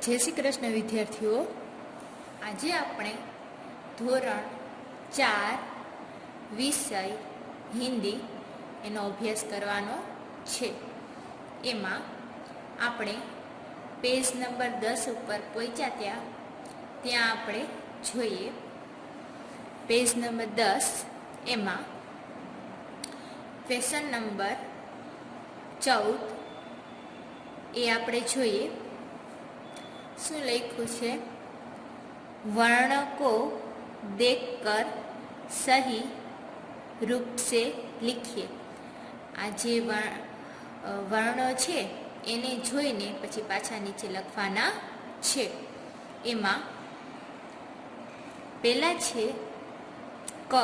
જય શ્રી કૃષ્ણ વિદ્યાર્થીઓ, આજે આપણે ધોરણ 4 વિષય હિન્દી એનો અભ્યાસ કરવાનો છે. એમાં આપણે પેજ નંબર 10 ઉપર પહોંચ્યા ત્યાં આપણે જોઈએ પેજ નંબર 10. એમાં ક્વેશ્ચન નંબર 14 એ આપણે જોઈએ. શું લખ્યું છે? वर्ण को देखकर सही रूप से लिखिए. આ જે વર્ણો છે એને જોઈને પછી પાછા નીચે લખવાના છે. એમાં પહેલા છે ક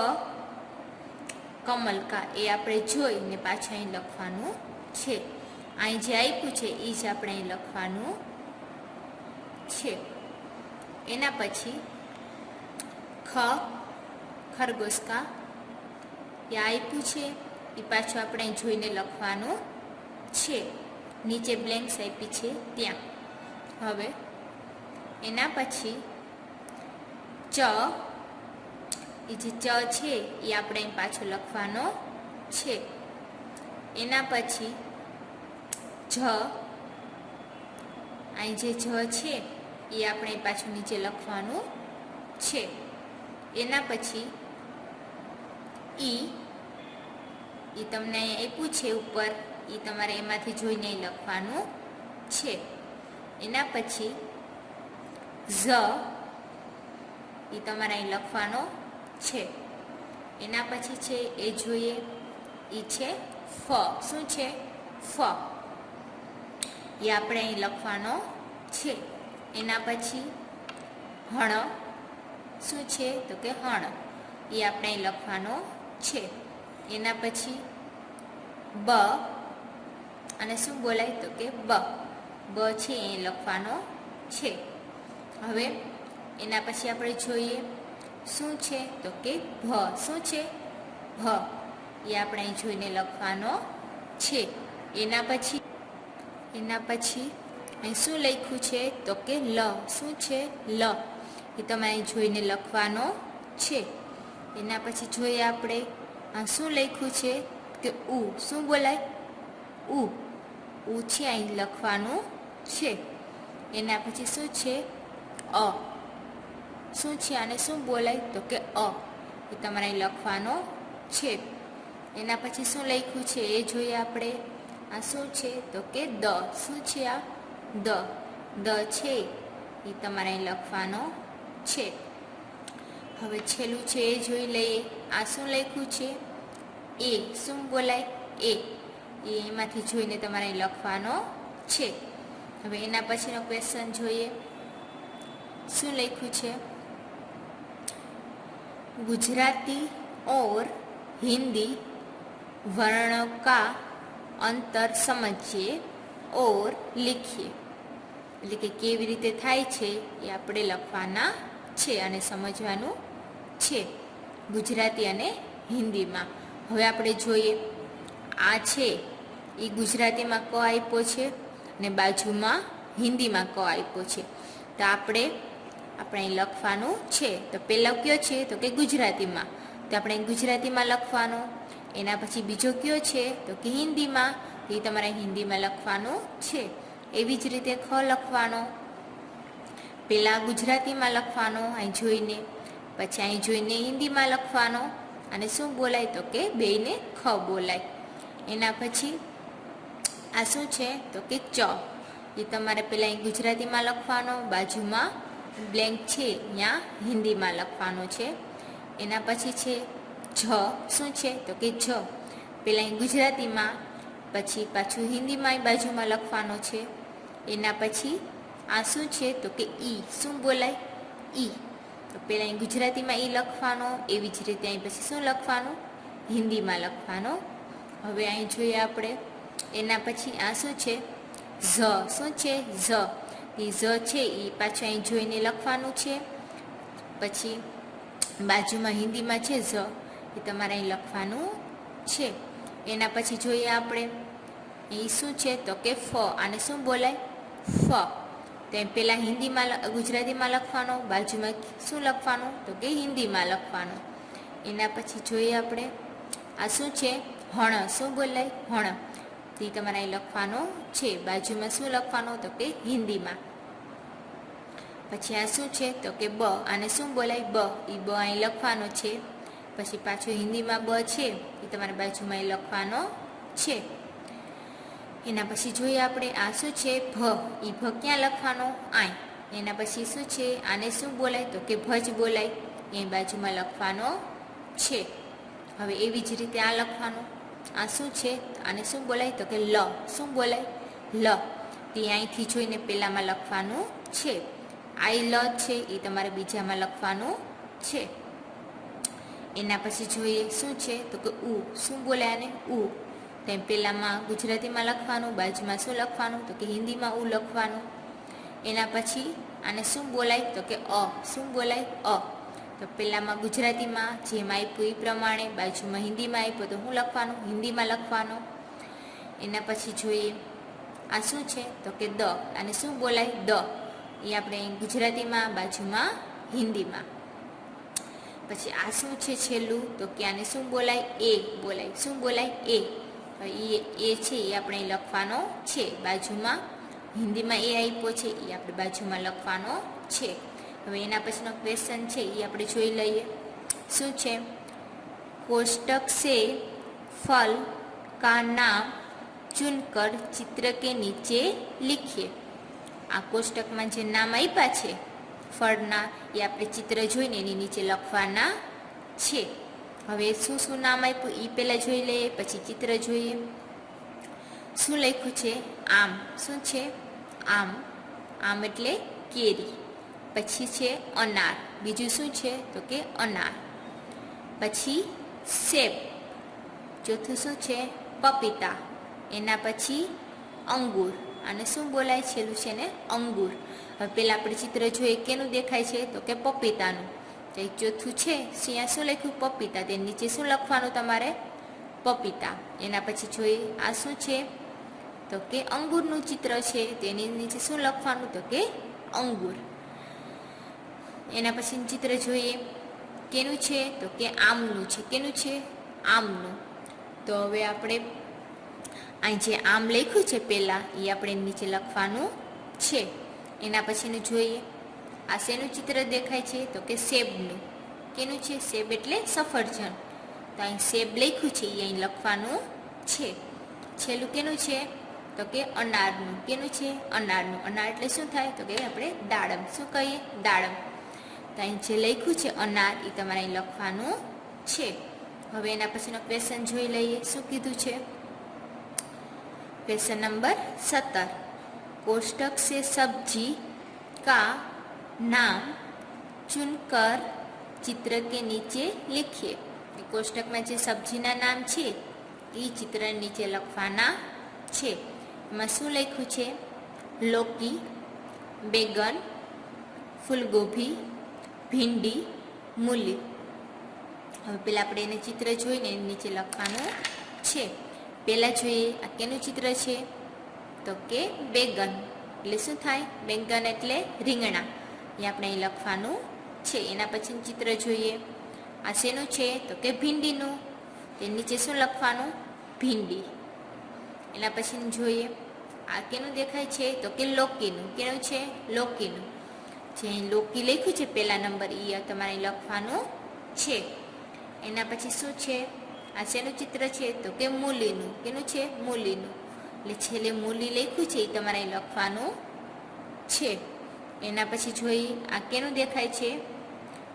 કમલકા, એ આપણે જોઈને પાછા અહીં લખવાનું છે. અહીં જે આપ્યું છે એ જ આપણે અહીં લખવાનું છે. એના પછી ખ ખરગોશકા, એ આપ્યું છે એ પાછું આપણે જોઈને લખવાનું છે. નીચે બ્લેન્ક્સ આપી છે ત્યાં. હવે એના પછી ચ, એ જે ચ છે એ આપણે પાછો લખવાનો છે. એના પછી જ, અહીં જે જ છે એ આપણે પાછું નીચે લખવાનું છે. એના પછી ઈ, એ તમને અહીં આપ્યું છે ઉપર, એ તમારે એમાંથી જોઈને લખવાનું છે. એના પછી ઝ, એ તમારે અહીં લખવાનો છે. એના પછી છે એ જોઈએ, એ છે ફ. શું છે? ફ, એ આપણે અહીં લખવાનો છે. એના પછી હણ, શું છે? તો કે હણ, એ આપણે અહીં લખવાનો છે. એના પછી બ, અને શું બોલાય? તો કે બ. બ છે એ લખવાનો છે. હવે એના પછી આપણે જોઈએ શું છે? તો કે ભ. શું છે? ભ, એ આપણે અહીં જોઈને લખવાનો છે. એના પછી અહીં શું લખ્યું છે? તો કે લ. શું છે? લ, એ તમે અહીં જોઈને લખવાનો છે. એના પછી જોઈએ આપણે આ શું લખ્યું છે? કે ઉ. શું બોલાય? ઉ. ઉ છે અહીં લખવાનું છે. એના પછી શું છે? અ. શું છે? આને શું બોલાય? તો કે અ, એ તમારે અહીં લખવાનો છે. એના પછી શું લખ્યું છે એ જોઈએ આપણે. આ શું છે? તો કે દ. શું છે? આ દ. દ છે એ તમારે અહીં લખવાનો છે. હવે છેલ્લું છે એ જોઈ લઈએ. આ શું લખ્યું છે? એ. શું બોલાય? એ. એમાંથી જોઈને તમારે અહીં લખવાનો છે. હવે એના પછીનો ક્વેશ્ચન જોઈએ. શું લખ્યું છે? गुजराती और हिंदी वर्णों का अंतर समझिए और लिखिए. એટલે કે કેવી રીતે થાય છે એ આપણે લખવાના છે અને સમજવાનું છે ગુજરાતી અને હિન્દીમાં. હવે આપણે જોઈએ, આ છે એ ગુજરાતીમાં ક આપ્યો છે અને બાજુમાં હિન્દીમાં ક આપ્યો છે. તો આપણે અહીં લખવાનું છે. તો પહેલો કયો છે? તો કે ગુજરાતીમાં, તો આપણે ગુજરાતીમાં લખવાનો. એના પછી બીજો કયો છે? તો કે હિન્દીમાં, એ તમારે હિન્દીમાં લખવાનું છે. એવી જ રીતે ખ લખવાનો. પહેલાં ગુજરાતીમાં લખવાનો અહીં જોઈને, પછી અહીં જોઈને હિન્દીમાં લખવાનો. અને શું બોલાય? તો કે બેયને ખ બોલાય. એના પછી આ શું છે? તો કે ચ, એ તમારે પહેલાં અહીં ગુજરાતીમાં લખવાનો, બાજુમાં બ્લેન્ક છે ત્યાં હિન્દીમાં લખવાનો છે. એના પછી છે જ. શું છે? તો કે જ, પહેલાં અહીં ગુજરાતીમાં, પછી પાછું હિન્દીમાં બાજુમાં લખવાનો છે. એના પછી આ શું છે? તો કે ઈ. શું બોલાય? ઈ. તો પહેલાં અહીં ગુજરાતીમાં ઈ લખવાનો, એવી જ રીતે અહીં પછી શું લખવાનું? હિન્દીમાં લખવાનો. હવે અહીં જોઈએ આપણે. એના પછી આ શું છે? ઝ. શું છે? ઝ. એ ઝ છે એ પાછું અહીં જોઈને લખવાનું છે. પછી બાજુમાં હિન્દીમાં છે ઝ, એ તમારે અહીં લખવાનું છે. એના પછી જોઈએ આપણે એ શું છે? તો કે ફ. આને શું બોલાય? ફ. ફ તો એમ પહેલાં હિન્દીમાં ગુજરાતીમાં લખવાનો, બાજુમાં શું લખવાનું તો કે હિન્દીમાં લખવાનું. એના પછી જોઈએ આપણે આ શું છે હણ, શું બોલાય હણ, તે તમારે અહીં લખવાનો છે. બાજુમાં શું લખવાનું તો કે હિન્દીમાં. પછી આ શું છે તો કે બ, આને શું બોલાય બ, એ બ અહીં લખવાનો છે. પછી પાછું હિન્દીમાં બ છે એ તમારે બાજુમાં અહીં લખવાનો છે. એના પછી જોઈએ આપણે આ શું છે ભ, એ ભ ક્યાં લખવાનો આય. એના પછી શું છે આને શું બોલાય તો કે ભજ બોલાય, એ બાજુમાં લખવાનો છે. હવે એવી જ રીતે આ લખવાનું. આ શું છે આને શું બોલાય તો કે લ, શું બોલાય લ, તે અહીંથી જોઈને પહેલામાં લખવાનું છે. આઈ લ છે એ તમારે બીજામાં લખવાનું છે. એના પછી જોઈએ શું છે તો કે ઉ, શું બોલાય આને ઉ, તો એમ પહેલાંમાં ગુજરાતીમાં લખવાનું, બાજુમાં શું લખવાનું તો કે હિન્દીમાં ઉ લખવાનું. એના પછી આને શું બોલાય તો કે અ, શું બોલાય અ, તો પહેલાંમાં ગુજરાતીમાં જેમ આપ્યું એ પ્રમાણે, બાજુમાં હિન્દીમાં આપ્યું તો શું લખવાનું હિન્દીમાં લખવાનું. એના પછી જોઈએ આ શું છે તો કે દ, આને શું બોલાય દ, એ આપણે ગુજરાતીમાં, બાજુમાં હિન્દીમાં. પછી આ શું છે છેલ્લું તો કે આને શું બોલાય એ બોલાય, શું બોલાય એ, એ છે એ આપણે લખવાનો છે. બાજુમાં હિન્દીમાં એ આપ્યો છે એ આપણે બાજુમાં લખવાનો છે. હવે એના પછીનો ક્વેશ્ચન છે એ આપણે જોઈ લઈએ. શું છે कोष्टक से फल का नाम चुनकर चित्र के नीचे लिखिए. આ કોષ્ટકમાં જે નામ આપ્યા છે ફળના એ આપણે ચિત્ર જોઈને એની નીચે લખવાના છે. હવે શું શું નામ આપ્યું એ પહેલાં જોઈ લઈએ, પછી ચિત્ર જોઈએ. શું લખ્યું છે આમ, શું છે આમ, આમ એટલે કેરી. પછી છે અનાર, બીજું શું છે તો કે અનાર. પછી સેબ, ચોથું શું છે પપીતા. એના પછી અંગૂર, આને શું બોલાય છેલ્લું છે ને અંગૂર. હવે પહેલાં આપણે ચિત્ર જોઈએ કેનું દેખાય છે તો કે પપીતાનું. તો ચોથું છે ત્યાં શું લખ્યું પપીતા, તે નીચે શું લખવાનું તમારે પપીતા. એના પછી જોઈએ આ શું છે તો કે અંગૂરનું ચિત્ર છે, તેની નીચે શું લખવાનું તો કે અંગૂર. એના પછીનું ચિત્ર જોઈએ કેનું છે તો કે આમનું છે. કેનું છે આમનું. તો હવે આપણે અહીં જે આમ લખ્યું છે પહેલાં એ આપણે નીચે લખવાનું છે. એના પછીનું જોઈએ આ શેનું ચિત્ર દેખાય છે તો કે સેબનું. કેનું છે સેબ એટલે સફરજન. તો અહીં સેબ લખ્યું છે એ અહીં લખવાનું છે. છેલ્લું કેનું છે તો કે અનારનું. કેનું છે અનારનું. અનાર એટલે શું થાય તો કે આપણે દાડમ, શું કહીએ દાડમ. તો અહીં જે લખ્યું છે અનાર એ તમારે અહીં લખવાનું છે. હવે એના પછીનો ક્વેશ્ચન જોઈ લઈએ શું કીધું છે. क्वेश्चन नंबर 17, कोष्टक से सब्जी का नाम चुनकर चित्र के नीचे लिखिए. કોષ્ટકમાં જે સબ્જીના નામ છે એ ચિત્ર નીચે લખવાના છે. એમાં શું લખ્યું છે લૌકી, બેગન, ફૂલગોભી, ભીંડી, મૂલી. હવે પહેલાં આપણે એને ચિત્ર જોઈને એની નીચે લખવાનું છે. પહેલાં જોઈએ આ કેનું ચિત્ર છે તો કે બેગન. એટલે શું થાય બેંગન એટલે રીંગણા, એ આપણે અહીં લખવાનું છે. એના પછીનું ચિત્ર જોઈએ આ શેનું છે તો કે ભીંડીનું. તે નીચે શું લખવાનું ભીંડી. એના પછીનું જોઈએ આ કેનું દેખાય છે તો કે લૌકીનું. કેનું છે લૌકીનું. જે લૌકી લખ્યું છે પહેલા નંબર એ તમારે લખવાનું છે. એના પછી શું છે આ શેનું ચિત્ર છે તો કે મૂલીનું. કેનું છે મૂલીનું. એટલે છેલ્લે મૂલી લખ્યું છે એ તમારે લખવાનું છે. એના પછી જોઈએ આ કેનું દેખાય છે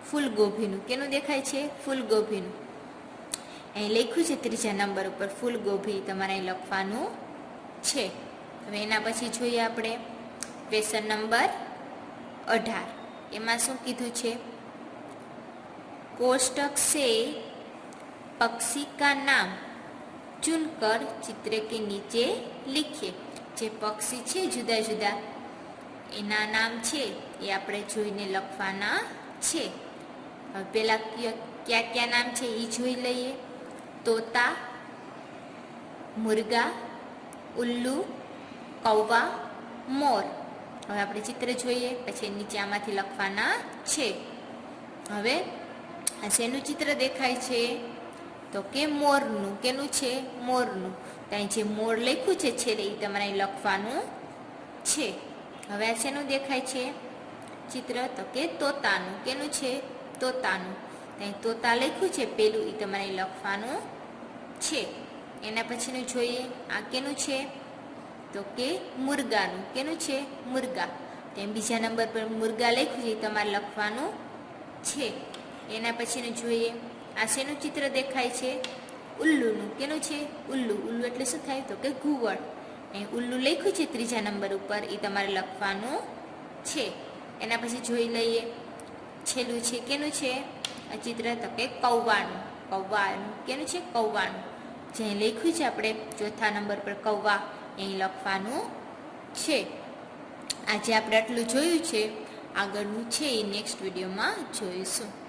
ફૂલગોભીનું. કેનું દેખાય છે ફૂલગોભીનું. અહીં લખ્યું છે ત્રીજા નંબર ઉપર ફૂલગોભી, તમારે લખવાનું છે. હવે એના પછી જોઈએ આપણે ક્વેશ્ચન નંબર 18. એમાં શું કીધું છે कोष्टक से पक्षी का नाम चुनकर चित्र के नीचे लिखिए. જે પક્ષી છે જુદા જુદા એના નામ છે એ આપણે જોઈને લખવાના છે. હવે પહેલાં કયા કયા નામ છે એ જોઈ લઈએ. તોતા, મુર્ગા, ઉલ્લુ, કૌવા, મોર. હવે આપણે ચિત્ર જોઈએ, પછી નીચે આમાંથી લખવાના છે. હવે આ શેનું ચિત્ર દેખાય છે? તો કે મોરનું. કેનું છે? મોરનું. ત્યાં જે મોર લખ્યું છે છેલ્લે એ તમારે લખવાનું છે. હવે આ શેનું દેખાય છે ચિત્ર? તો કે તોતાનું. કેનું છે? તોતાનું. ત્યાં તોતા લખ્યું છે પેલું, એ તમારે લખવાનું છે. એના પછીનું જોઈએ, આ કેનું છે? તો કે મુરગાનું. કેનું છે? મુરગા. તેમ બીજા નંબર પર મુરગા લખ્યું છે, એ તમારે લખવાનું છે. એના પછીનું જોઈએ, આ શેનું ચિત્ર દેખાય છે? ઉલ્લુનું. કેનું છે? ઉલ્લુ. ઉલ્લુ એટલે શું થાય? તો કે ઘુવડ. અહીં ઉલ્લુ લખ્યું છે ત્રીજા નંબર ઉપર, એ તમારે લખવાનું છે. એના પછી જોઈ લઈએ, છેલ્લું છે કેનું છે આ ચિત્ર? તો કે કૌવાનું. કૌવાનું. કેનું છે? કૌવાનું. જ્યાં લખ્યું છે આપણે ચોથા નંબર પર કૌવા, અહીં લખવાનું છે. આજે આપણે આટલું જોયું છે. આગળનું છે એ નેક્સ્ટ વિડીયોમાં જોઈશું.